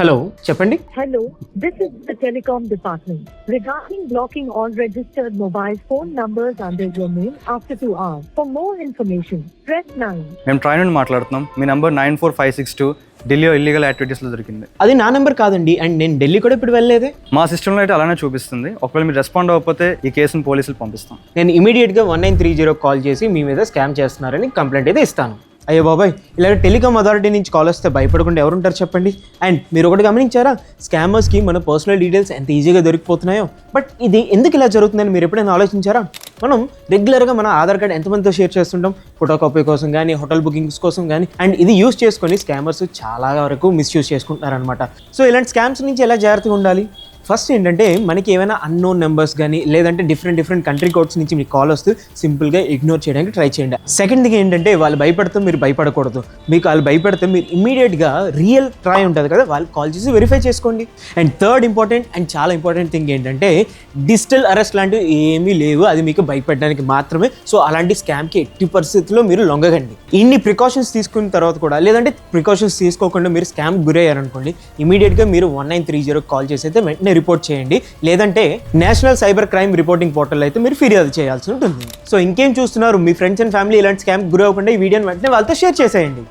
Hello చెప్పండి. Hello, this is the telecom department. Regarding blocking all registered mobile phone numbers under your name after 2 hours. For more information, press 9. మేము try నుండి మాట్లాడుతున్నాం. మీ number 94562 ఢిల్లీలో illegal యాక్టివిటీస్లో దొరికింది. అది నా నెంబర్ కాదండి, అండ్ నేను ఢిల్లీ కూడా ఇప్పుడు వెళ్ళలేదే. మా సిస్టంలో అయితే అలానే చూపిస్తుంది. ఒకవేళ మీరు రెస్పాండ్ అవ్వకపోతే ఈ కేసును పోలీసులు పంపిస్తాం. నేను ఇమీడియట్గా 1930 కాల్ చేసి మీ మీద స్కామ్ చేస్తున్నారని కంప్లైంట్ అయితే ఇస్తాను. అయ్యో బాబాయ్, ఇలా టెలికామ్ అథారిటీ నుంచి కాల్ వస్తే భయపడకుండా ఎవరుంటారు చెప్పండి. అండ్ మీరు ఒకటి గమనించారా, స్కామర్స్కి మన పర్సనల్ డీటెయిల్స్ ఎంత ఈజీగా దొరికిపోతున్నాయో. బట్ ఇది ఎందుకు ఇలా జరుగుతుందని మీరు ఎప్పుడైనా ఆలోచించారా? మనం రెగ్యులర్గా మన ఆధార్ కార్డ్ ఎంతమందితో షేర్ చేస్తుంటాం, ఫోటో కాపీ కోసం కానీ, హోటల్ బుకింగ్స్ కోసం కానీ. అండ్ ఇది యూస్ చేసుకొని స్కామర్స్ చాలా వరకు మిస్యూజ్ చేసుకుంటున్నారనమాట. సో ఇలాంటి స్కామ్స్ నుంచి ఎలా జాగ్రత్తగా ఉండాలి? ఫస్ట్ ఏంటంటే, మనకి ఏమైనా అన్నోన్ నెంబర్స్ కానీ లేదంటే డిఫరెంట్ కంట్రీ కోడ్స్ నుంచి మీకు కాల్ వస్తూ సింపుల్గా ఇగ్నోర్ చేయడానికి ట్రై చేయండి. సెకండ్ థింగ్ ఏంటంటే, వాళ్ళు భయపడితే మీరు భయపడకూడదు. మీకు వాళ్ళు భయపడితే మీరు ఇమ్మీడియట్గా రియల్ ట్రై ఉంటుంది కదా, వాళ్ళకి కాల్ చేసి వెరిఫై చేసుకోండి. అండ్ థర్డ్ ఇంపార్టెంట్ అండ్ చాలా ఇంపార్టెంట్ థింగ్ ఏంటంటే, డిజిటల్ అరెస్ట్ లాంటివి ఏమీ లేవు, అది మీకు భయపడడానికి మాత్రమే. సో అలాంటి స్కామ్కి ఎట్టి పరిస్థితుల్లో మీరు లొంగకండి. ఇన్ని ప్రికాషన్స్ తీసుకున్న తర్వాత కూడా, లేదంటే ప్రికాషన్స్ తీసుకోకుండా మీరు స్కామ్ గురయ్యారనుకోండి, ఇమీడియట్గా మీరు 1930 కాల్ చేసి అయితే వెంటనే రిపోర్ట్ చేయండి. లేదంటే national cyber crime reporting portal అయితే మీరు ఫిర్యాదు చేయాల్సి ఉంటుంది. సో ఇంకేం చూస్తున్నారు, మీ ఫ్రెండ్స్ అండ్ ఫ్యామిలీ ఇలాంటి స్కామ్ గురవ్వకుండా ఈ వీడియోని వెంటనే వాళ్ళతో షేర్ చేసేయండి.